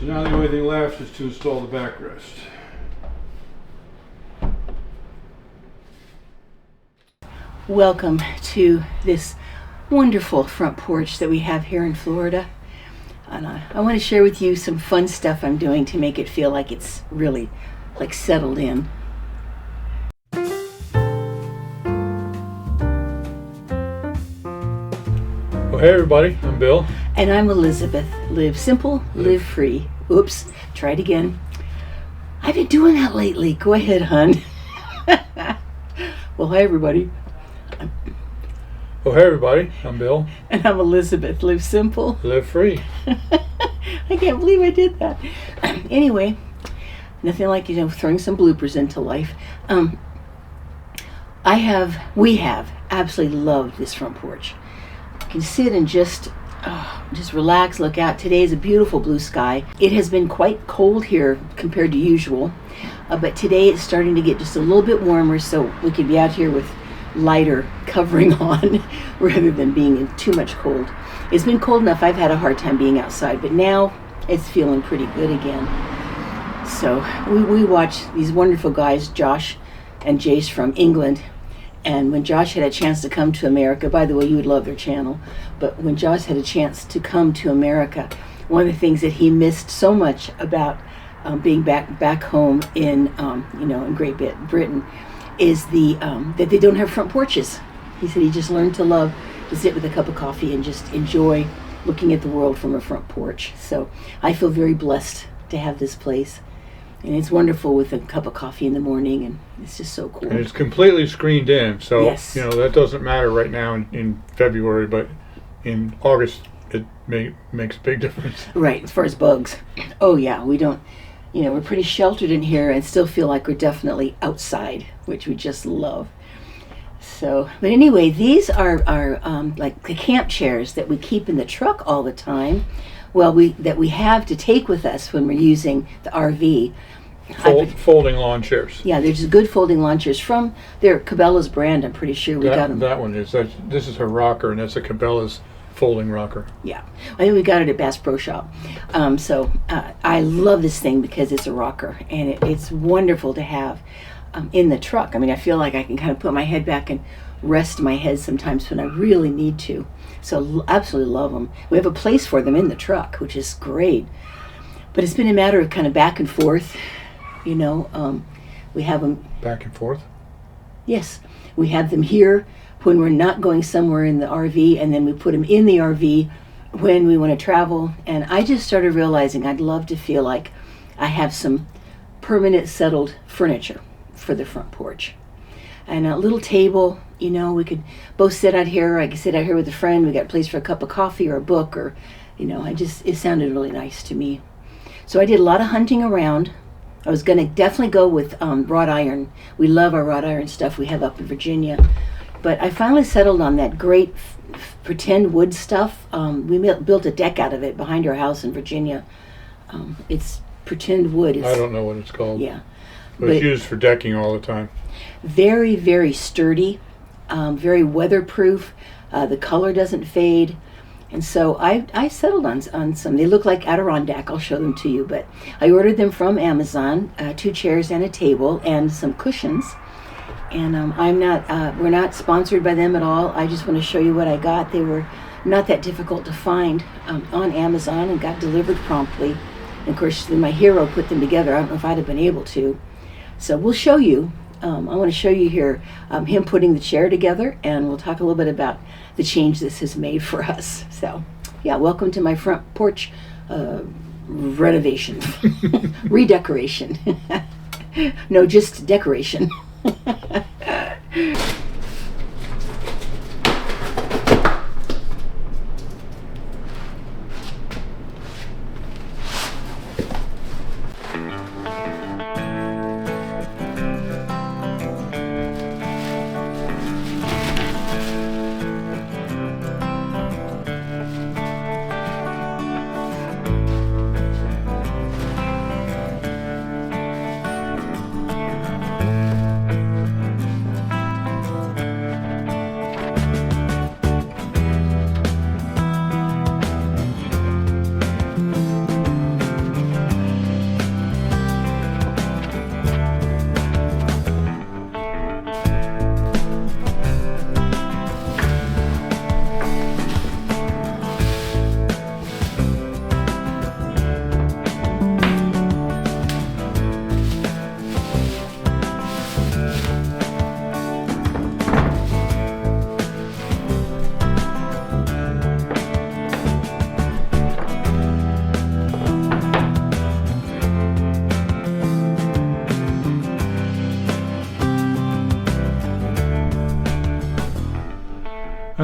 So now the only thing left is to install the backrest. Welcome to this wonderful front porch that we have here in Florida. And I want to share with you some fun stuff I'm doing to make it feel like it's really like settled in. Well, hey everybody, I'm Bill. And I'm Elizabeth. Live simple, live free. Oops, try it again. I've been doing that lately. Go ahead, hon. Well, hi everybody. Well, hey everybody, I'm Bill. And I'm Elizabeth. Live simple, Live free. I can't believe I did that. Anyway, nothing like, throwing some bloopers into life. We have absolutely loved this front porch. You can sit and just relax, look out. Today is a beautiful blue sky. It has been quite cold here compared to usual, but today it's starting to get just a little bit warmer, so we could be out here with lighter covering on rather than being in too much cold. It's been cold enough I've had a hard time being outside, but now it's feeling pretty good again. So we watch these wonderful guys, Josh and Jace from England, and when Josh had a chance to come to America, by the way, you would love their channel, but when Josh had a chance to come to America, one of the things that he missed so much about being back home in in Great Britain is that they don't have front porches. He said he just learned to love to sit with a cup of coffee and just enjoy looking at the world from a front porch. So I feel very blessed to have this place. And it's wonderful with a cup of coffee in the morning, and it's just so cool. And it's completely screened in, so Yes. that doesn't matter right now in February, but in August it makes a big difference. Right, as far as bugs. Oh yeah, we don't, we're pretty sheltered in here and still feel like we're definitely outside, which we just love. So, but anyway, these are like the camp chairs that we keep in the truck all the time. Well, that we have to take with us when we're using the RV. Folding lawn chairs. Yeah, they're just good folding lawn chairs from their Cabela's brand. I'm pretty sure we got them. That one is. This is her rocker, and that's a Cabela's folding rocker. Yeah, I think we got it at Bass Pro Shop. I love this thing because it's a rocker, and it's wonderful to have in the truck. I mean, I feel like I can kind of put my head back and rest my head sometimes when I really need to. So absolutely love them. We have a place for them in the truck, which is great. But it's been a matter of kind of back and forth. We have them back and forth. Yes, we have them here when we're not going somewhere in the RV, and then we put them in the RV when we want to travel. And I just started realizing I'd love to feel like I have some permanent settled furniture for the front porch. And a little table, we could both sit out here. I could sit out here with a friend. We got a place for a cup of coffee or a book, or, it sounded really nice to me. So I did a lot of hunting around. I was going to definitely go with wrought iron. We love our wrought iron stuff we have up in Virginia. But I finally settled on that great pretend wood stuff. We built a deck out of it behind our house in Virginia. It's pretend wood. I don't know what it's called. Yeah. But it's used for decking all the time. Very, very sturdy, very weatherproof. The color doesn't fade. And so I settled on some. They look like Adirondack. I'll show them to you. But I ordered them from Amazon, 2 chairs and a table and some cushions. And we're not sponsored by them at all. I just want to show you what I got. They were not that difficult to find on Amazon and got delivered promptly. And of course, then my hero put them together. I don't know if I'd have been able to. So we'll show you. I want to show you here him putting the chair together, and we'll talk a little bit about the change this has made for us. So, yeah, welcome to my front porch renovation, redecoration. No, just decoration.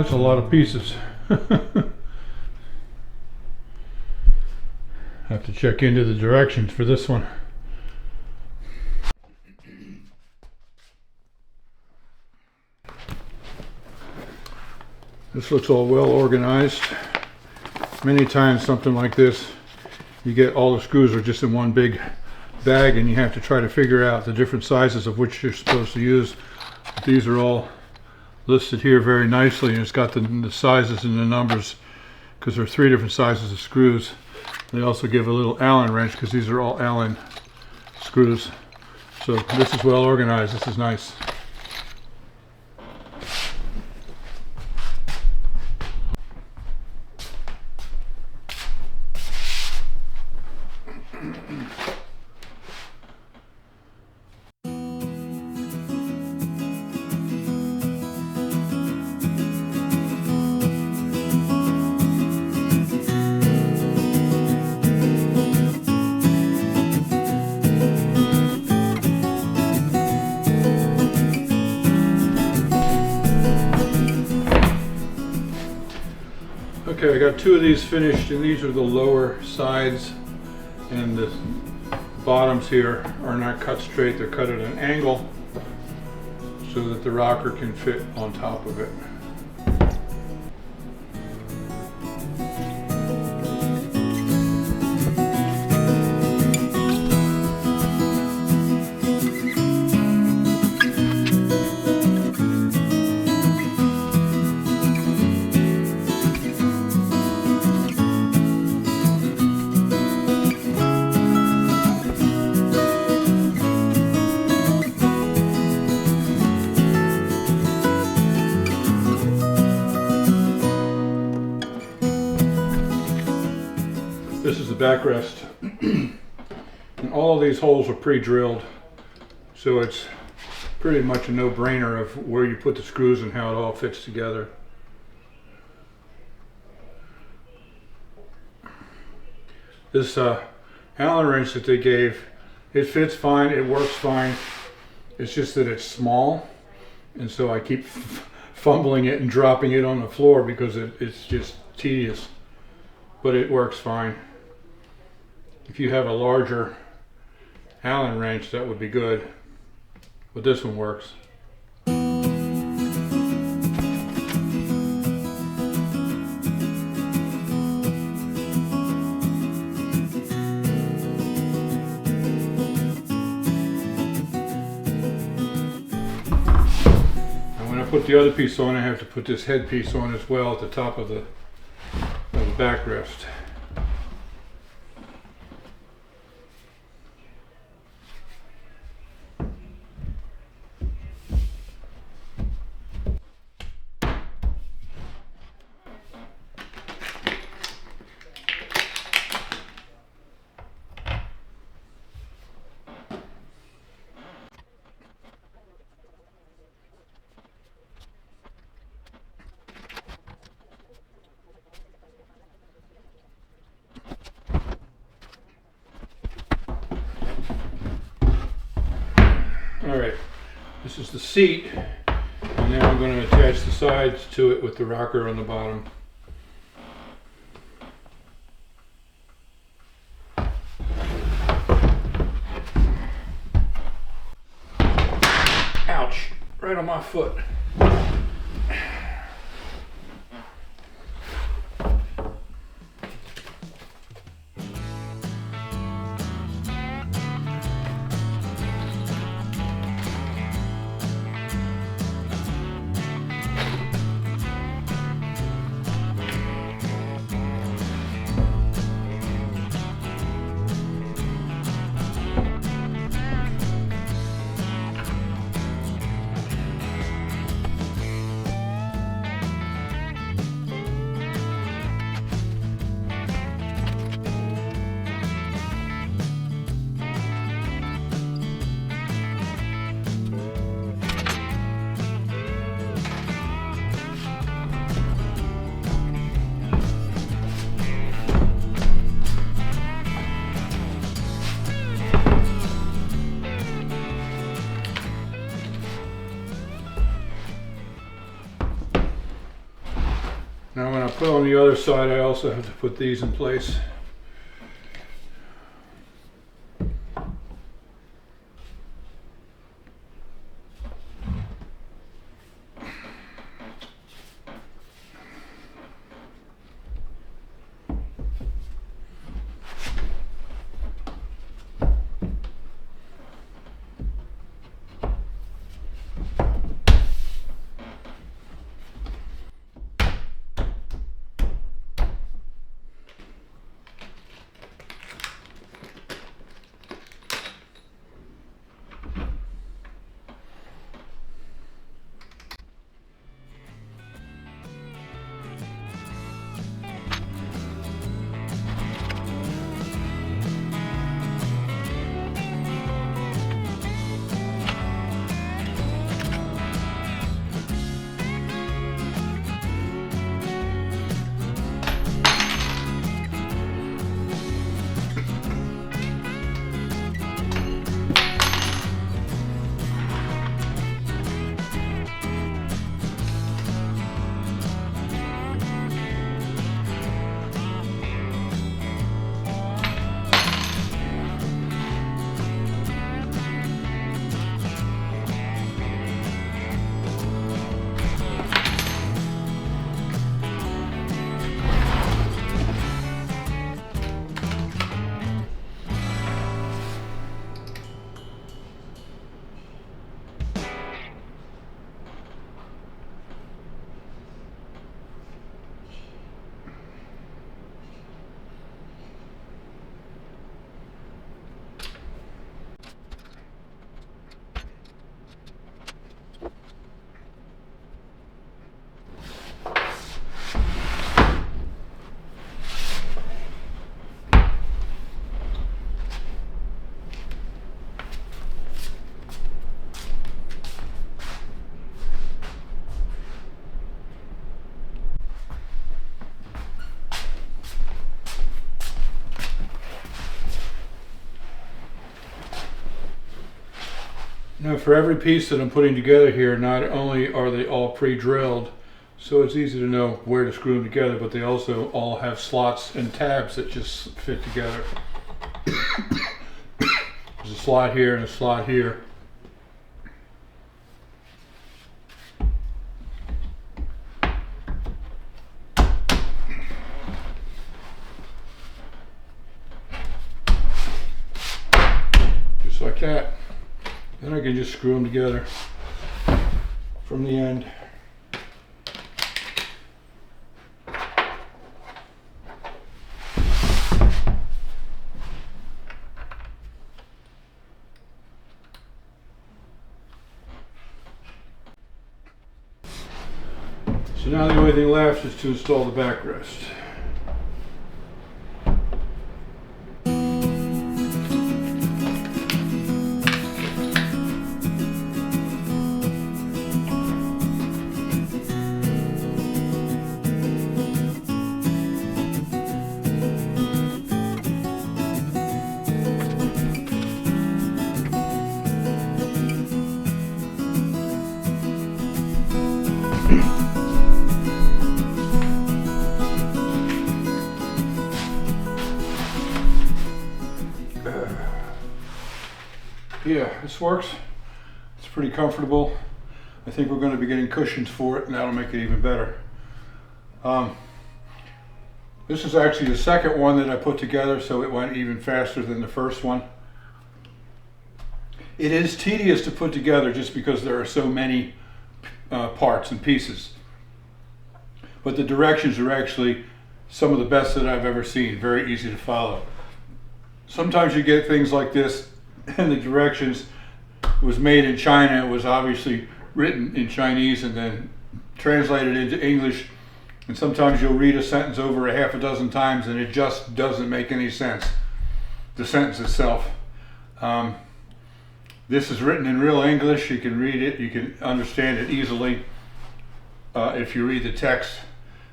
That's a lot of pieces. Have to check into the directions for this one. This looks all well organized. Many times something like this, you get all the screws are just in one big bag and you have to try to figure out the different sizes of which you're supposed to use. These are all listed here very nicely, and it's got the sizes and the numbers because there are 3 different sizes of screws. They also give a little Allen wrench because these are all Allen screws. So this is well organized. This is nice. Okay, I got 2 of these finished, and these are the lower sides, and the bottoms here are not cut straight, they're cut at an angle so that the rocker can fit on top of it. This is the backrest, and all of these holes are pre-drilled, so it's pretty much a no-brainer of where you put the screws and how it all fits together. This Allen wrench that they gave, it fits fine, it works fine. It's just that it's small, and so I keep fumbling it and dropping it on the floor because it's just tedious, but it works fine. If you have a larger Allen wrench, that would be good, but this one works. When I put the other piece on, I have to put this head piece on as well at the top of the backrest. Alright, this is the seat, and now I'm going to attach the sides to it with the rocker on the bottom. Ouch! Right on my foot. the other side, I also have to put these in place. Now for every piece that I'm putting together here, not only are they all pre-drilled, so it's easy to know where to screw them together, but they also all have slots and tabs that just fit together. There's a slot here and a slot here. Just like that. Then I can just screw them together from the end. So now the only thing left is to install the backrest. Yeah, this works. It's pretty comfortable. I think we're going to be getting cushions for it, and that'll make it even better. This is actually the second one that I put together, so it went even faster than the first one. It is tedious to put together just because there are so many parts and pieces. But the directions are actually some of the best that I've ever seen. Very easy to follow. Sometimes you get things like this and the directions was made in China. It was obviously written in Chinese and then translated into English. And sometimes you'll read a sentence over a half a dozen times and it just doesn't make any sense, the sentence itself. This is written in real English. You can read it, you can understand it easily if you read the text.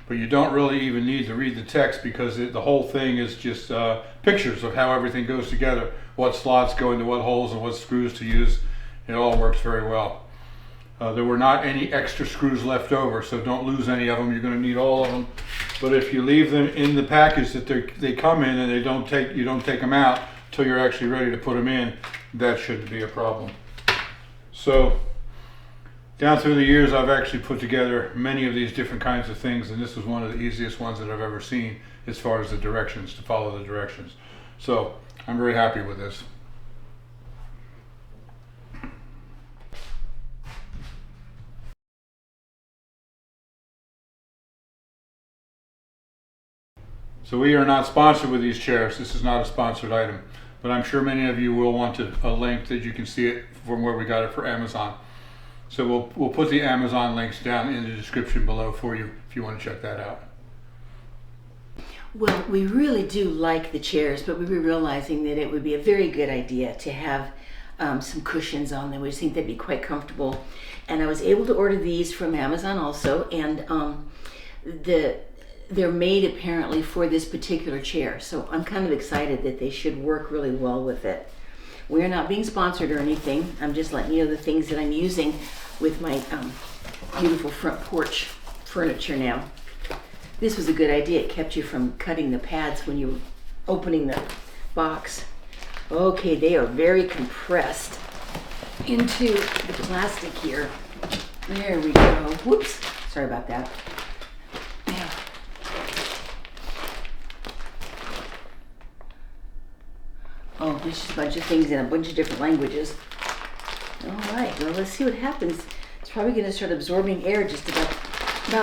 But you don't really even need to read the text because the whole thing is just pictures of how everything goes together, what slots go into what holes and what screws to use. It all works very well. There were not any extra screws left over, so don't lose any of them. You're going to need all of them. But if you leave them in the package that they come in and you don't take them out until you're actually ready to put them in, that shouldn't be a problem. So down through the years, I've actually put together many of these different kinds of things, and this is one of the easiest ones that I've ever seen as far as the directions, to follow the directions. So I'm very happy with this. So we are not sponsored with these chairs. This is not a sponsored item, but I'm sure many of you will want a link that you can see it from where we got it for Amazon. So we'll put the Amazon links down in the description below for you if you want to check that out. Well, we really do like the chairs, but we were realizing that it would be a very good idea to have some cushions on them. We just think they'd be quite comfortable. And I was able to order these from Amazon also, and they're made apparently for this particular chair. So I'm kind of excited that they should work really well with it. We're not being sponsored or anything. I'm just letting you know the things that I'm using with my beautiful front porch furniture now. This was a good idea. It kept you from cutting the pads when you were opening the box. Okay, they are very compressed into the plastic here. There we go. Whoops, sorry about that. Now, oh, there's just a bunch of things in a bunch of different languages. All right, well, let's see what happens. It's probably going to start absorbing air just about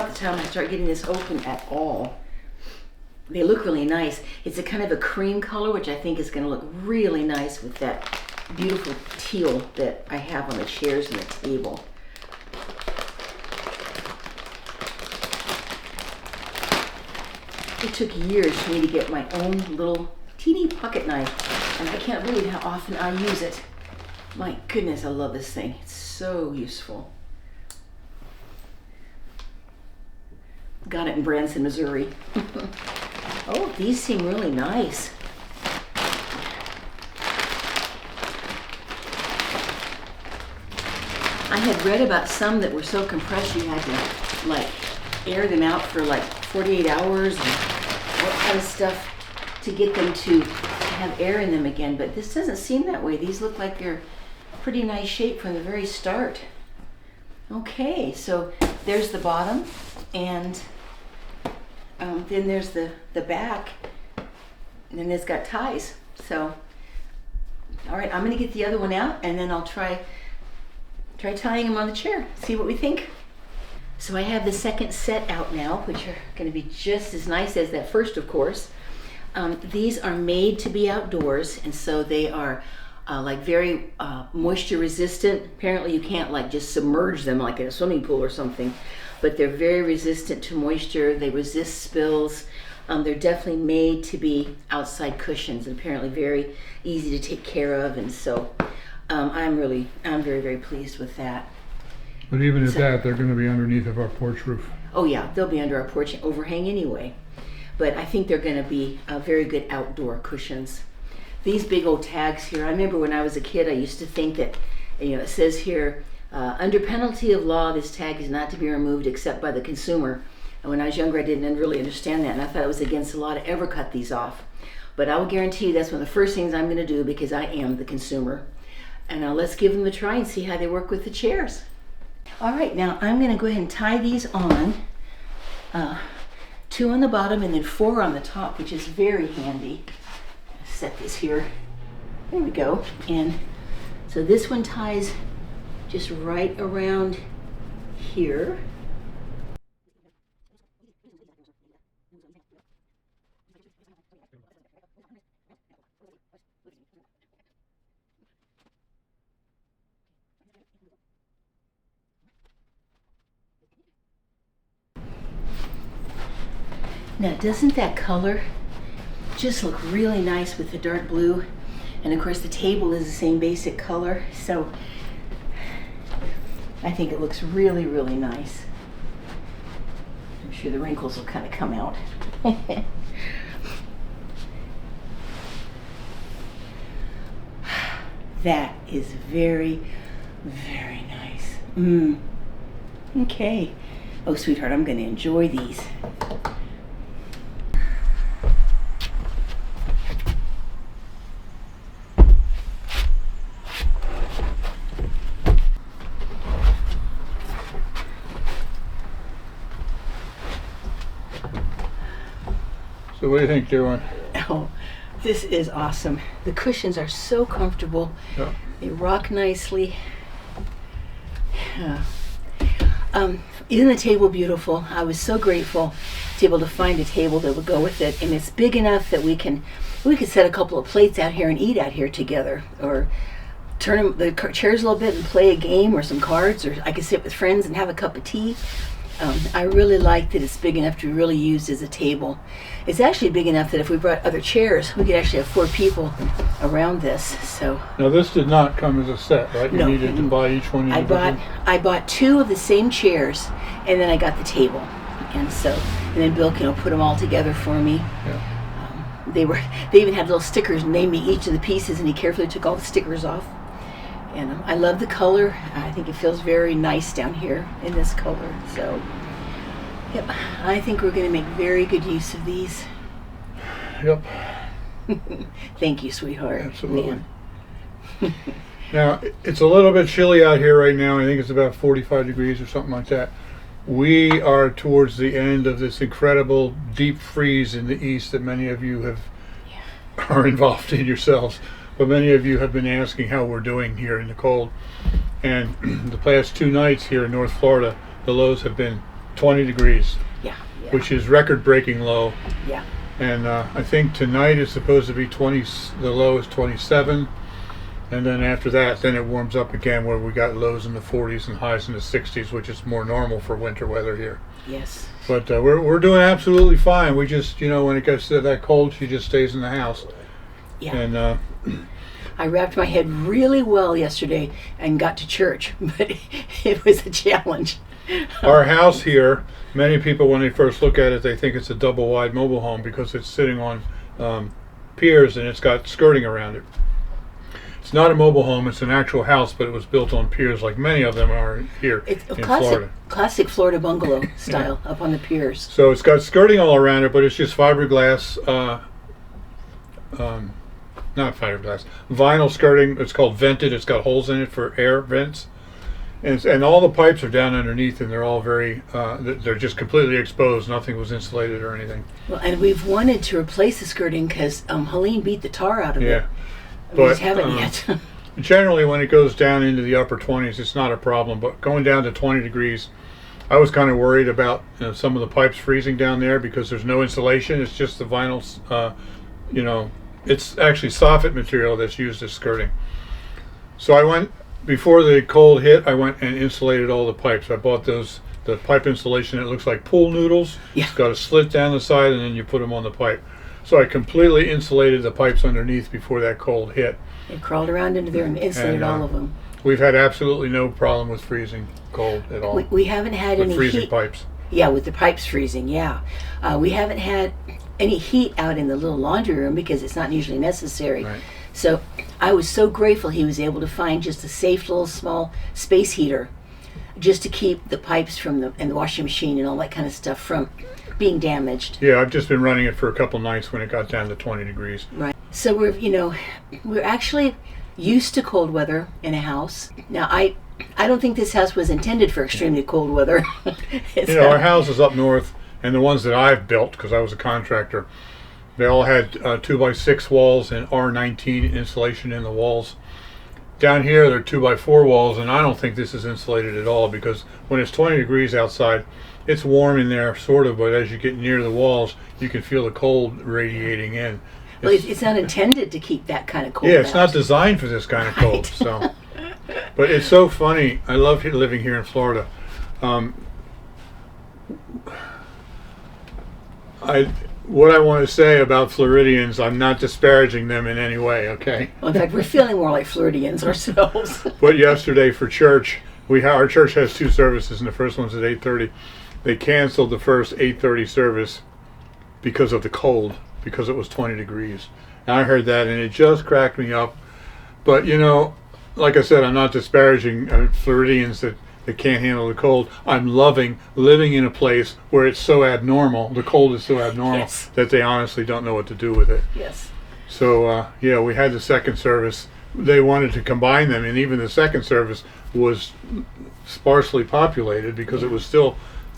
the time I start getting this open at all. They look really nice. It's a kind of a cream color, which I think is going to look really nice with that beautiful teal that I have on the chairs and the table. It took years for me to get my own little teeny pocket knife, and I can't believe how often I use it. My goodness, I love this thing. It's so useful. Got it in Branson, Missouri. Oh, these seem really nice. I had read about some that were so compressed you had to like air them out for like 48 hours and all kind of stuff to get them to have air in them again, but this doesn't seem that way. These look like they're pretty nice shape from the very start. Okay, so there's the bottom, and then there's the back, and then it's got ties. So, all right, I'm gonna get the other one out, and then I'll try tying them on the chair, see what we think. So I have the second set out now, which are gonna be just as nice as that first, of course. These are made to be outdoors, and so they are like very moisture resistant. Apparently you can't like just submerge them like in a swimming pool or something, but they're very resistant to moisture. They resist spills. They're definitely made to be outside cushions, and apparently very easy to take care of, and so I'm very, very pleased with that. But even at that, they're going to be underneath of our porch roof. Oh yeah, they'll be under our porch overhang anyway. But I think they're going to be very good outdoor cushions. These big old tags here, I remember when I was a kid, I used to think that, you know, it says here, under penalty of law, this tag is not to be removed except by the consumer. And when I was younger, I didn't really understand that, and I thought it was against the law to ever cut these off. But I will guarantee you that's one of the first things I'm going to do, because I am the consumer. And let's give them a try and see how they work with the chairs. All right, now I'm going to go ahead and tie these on. 2 on the bottom and then 4 on the top, which is very handy. Set this here. There we go. And so this one ties just right around here. Now, doesn't that color just look really nice with the dark blue? And of course the table is the same basic color, so I think it looks really, really nice. I'm sure the wrinkles will kind of come out. That is very, very nice. Okay. Oh, sweetheart, I'm going to enjoy these. So what do you think, dear one? Oh, this is awesome. The cushions are so comfortable. Yeah. They rock nicely. Isn't the table beautiful? I was so grateful to be able to find a table that would go with it, and it's big enough that we could set a couple of plates out here and eat out here together, or turn the chairs a little bit and play a game or some cards, or I could sit with friends and have a cup of tea. I really like that it's big enough to really use as a table. It's actually big enough that if we brought other chairs, we could actually have 4 people around this. So Now this did not come as a set, right? You No. needed to buy each one individually? I bought 2 of the same chairs, and then I got the table, and then Bill put them all together for me. Yeah. They even had little stickers naming each of the pieces, and he carefully took all the stickers off. And I love the color. I think it feels very nice down here in this color. So, yep, I think we're going to make very good use of these. Yep, Thank you, sweetheart. absolutely. Man. Now, it's a little bit chilly out here right now. I think it's about 45 degrees or something like that. We are towards the end of this incredible deep freeze in the east that many of you are involved in yourselves. But many of you have been asking how we're doing here in the cold. And the past 2 nights here in North Florida, the lows have been 20 degrees, Yeah. which is record-breaking low. Yeah. And I think tonight is supposed to be 20, the low is 27. And then after that, then it warms up again where we got lows in the 40s and highs in the 60s, which is more normal for winter weather here. Yes. But we're doing absolutely fine. We just, when it gets to that cold, she just stays in the house. Yeah. And I wrapped my head really well yesterday and got to church, but it was a challenge. our house here, many people, when they first look at it, they think it's a double wide mobile home because it's sitting on piers and it's got skirting around it. It's not a mobile home, it's an actual house, but it was built on piers like many of them are here It's a in Florida. classic Florida bungalow style up on the piers. So it's got skirting all around it, but it's just fiberglass, not fiberglass, vinyl skirting. It's called vented. It's got holes in it for air vents. And all the pipes are down underneath, and they're all very, they're just completely exposed. Nothing was insulated or anything. Well, and we've wanted to replace the skirting because Helene beat the tar out of it. Yeah. We But, just haven't yet. Generally, when it goes down into the upper 20s, it's not a problem. But going down to 20 degrees, I was kind of worried about some of the pipes freezing down there because there's no insulation. It's just the vinyl, it's actually soffit material that's used as skirting. So I went, before the cold hit, I went and insulated all the pipes. I bought the pipe insulation. It looks like pool noodles. Yeah. It's got a slit down the side, and then you put them on the pipe. So I completely insulated the pipes underneath before that cold hit. They crawled around into there and insulated all of them. We've had absolutely no problem with freezing cold at all. We haven't had With any freezing heat. pipes. Yeah, with the pipes freezing, yeah. We haven't had any heat out in the little laundry room because it's not usually necessary. Right. So I was so grateful he was able to find just a safe little small space heater just to keep the pipes and the washing machine and all that kind of stuff from being damaged. Yeah, I've just been running it for a couple nights when it got down to 20 degrees. Right. So we're actually used to cold weather in a house. Now I don't think this house was intended for extremely cold weather. Our house is up north, and the ones that I've built, because I was a contractor, they all had 2x6 walls and R19 insulation in the walls. Down here, they're 2x4 walls, and I don't think this is insulated at all because when it's 20 degrees outside, it's warm in there, sort of, but as you get near the walls, you can feel the cold radiating in. Well, it's not intended to keep that kind of cold. Yeah, it's out. not designed for this kind of cold. Right. So, but it's so funny. I love living here in Florida. What I want to say about Floridians, I'm not disparaging them in any way. Okay. Well, in fact, we're feeling more like Floridians ourselves. But yesterday for church, our church has 2 services, and the first one's at 8:30. They canceled the first 8:30 service because of the cold, because it was 20 degrees. And I heard that, and it just cracked me up. But like I said, I'm not disparaging Floridians that that can't handle the cold. I'm loving living in a place where it's so abnormal, the cold is so abnormal, Yes. that they honestly don't know what to do with it. Yes. So yeah, we had the second service. They wanted to combine them, and even the second service was sparsely populated because it was still,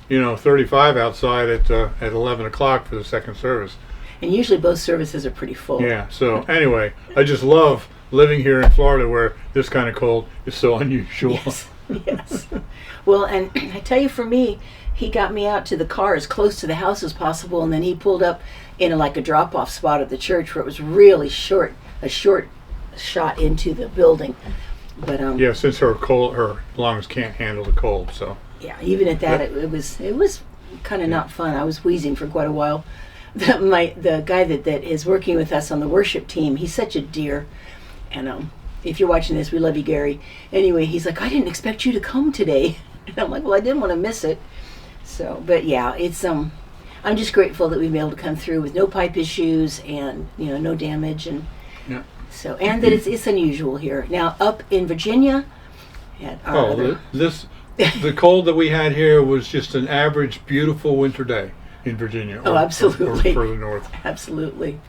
35 outside at 11 o'clock for the second service. And usually both services are pretty full. Yeah. So anyway, I just love living here in Florida where this kind of cold is so unusual. Yes. Yes. Well, and I tell you, for me, he got me out to the car as close to the house as possible, and then he pulled up in a drop-off spot at the church where it was really a short shot into the building. But Yeah, since her lungs can't handle the cold, so. yeah, even at that, it was kind of not fun. I was wheezing for quite a while. The guy that is working with us on the worship team, he's such a dear, and if you're watching this, we love you, Gary. Anyway, he's like, I didn't expect you to come today, and I'm like, well, I didn't want to miss it. So, but yeah, it's I'm just grateful that we've been able to come through with no pipe issues and no damage, and Yeah. so, and that it's unusual here. Now up in Virginia, at our other, The cold that we had here was just an average, beautiful winter day in Virginia. Oh, absolutely. Or further north. absolutely.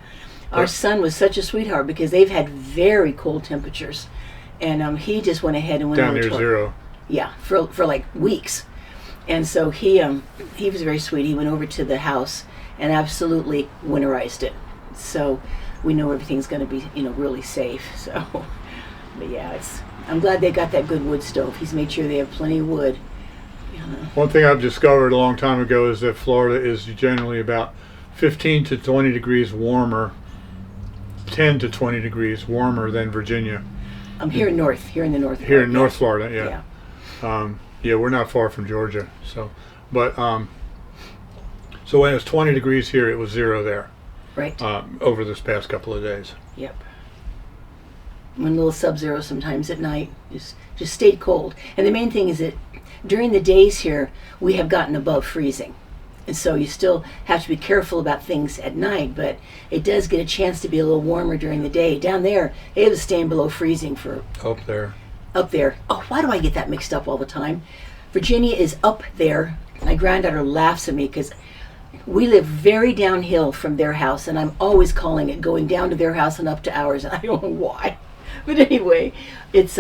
Our son was such a sweetheart because they've had very cold temperatures, and he just went ahead and went Down over near to zero. Yeah, for like weeks, and so he was very sweet. He went over to the house and absolutely winterized it, so we know everything's going to be really safe. So, but yeah, I'm glad they got that good wood stove. He's made sure they have plenty of wood. One thing I've discovered a long time ago is that Florida is generally about 15 to 20 degrees warmer, 10 to 20 degrees warmer than Virginia. I'm here in the north. Here in North Florida, yeah. Yeah. Yeah, we're not far from Georgia, so. But so when it was 20 degrees here, it was 0 there. Right. Over this past couple of days. Yep. One little sub-zero sometimes at night. Just stayed cold. And the main thing is that during the days here, we have gotten above freezing. And so you still have to be careful about things at night, but it does get a chance to be a little warmer during the day. Down there, it was staying below freezing for Up there. up there. Oh, why do I get that mixed up all the time? Virginia is up there. My granddaughter laughs at me because we live very downhill from their house, and I'm always calling it going down to their house and up to ours, and I don't know why. But anyway, it's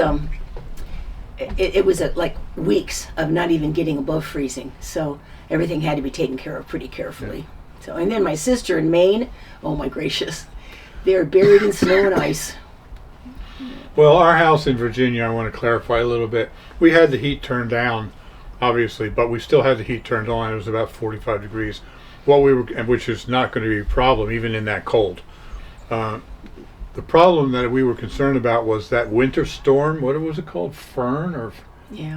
it was like weeks of not even getting above freezing, so everything had to be taken care of pretty carefully. Yeah. So, and then my sister in Maine, oh my gracious, they're buried in snow and ice. Well, our house in Virginia, I want to clarify a little bit. We had the heat turned down, obviously, but we still had the heat turned on. It was about 45 degrees. Which is not going to be a problem even in that cold. The problem that we were concerned about was that winter storm. What was it called? Fern or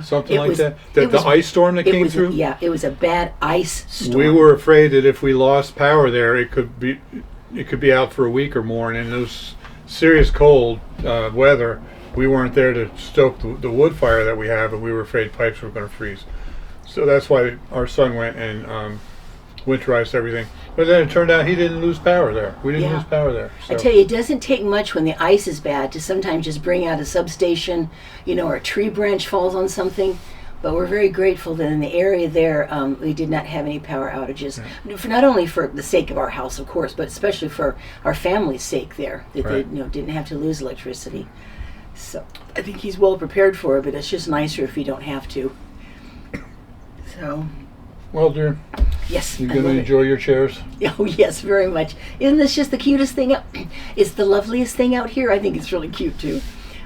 something like that? The ice storm that came through? It was a bad ice storm. We were afraid that if we lost power there, it could be out for a week or more. And in those serious cold weather, we weren't there to stoke the wood fire that we have, and we were afraid pipes were going to freeze. So that's why our son went and winterized everything. But then it turned out he didn't lose power there. We didn't lose power there. So. I tell you, it doesn't take much when the ice is bad to sometimes just bring out a substation, or a tree branch falls on something. But we're very grateful that in the area there, we did not have any power outages. Right. Not only for the sake of our house, of course, but especially for our family's sake there, that they didn't have to lose electricity. So I think he's well prepared for it, but it's just nicer if you don't have to. So. Well, dear. Yes. You gonna enjoy your chairs? Oh yes, very much. Isn't this just the cutest thing? It's the loveliest thing out here. I think it's really cute too,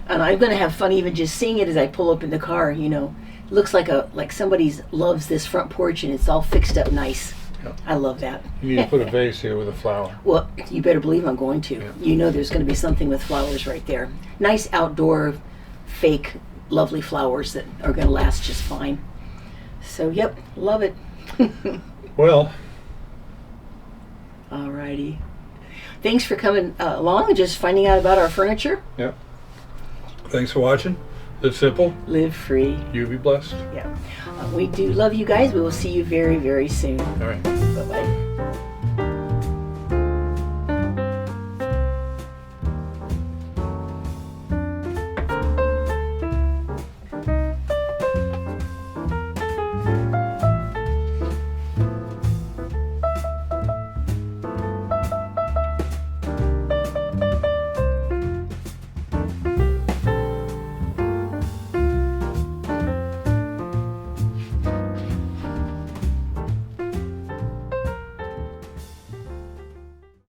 and I'm gonna have fun even just seeing it as I pull up in the car. It looks like somebody's loves this front porch, and it's all fixed up nice. Yeah. I love that. You need to put a vase here with a flower. Well, you better believe I'm going to. Yeah. There's going to be something with flowers right there. Nice outdoor, fake, lovely flowers that are going to last just fine. So, yep, love it. Well. Alrighty. Thanks for coming along and just finding out about our furniture. Yep. Thanks for watching. Live simple. Live free. You be blessed. Yeah. We do love you guys. We will see you very, very soon. All right. Bye-bye.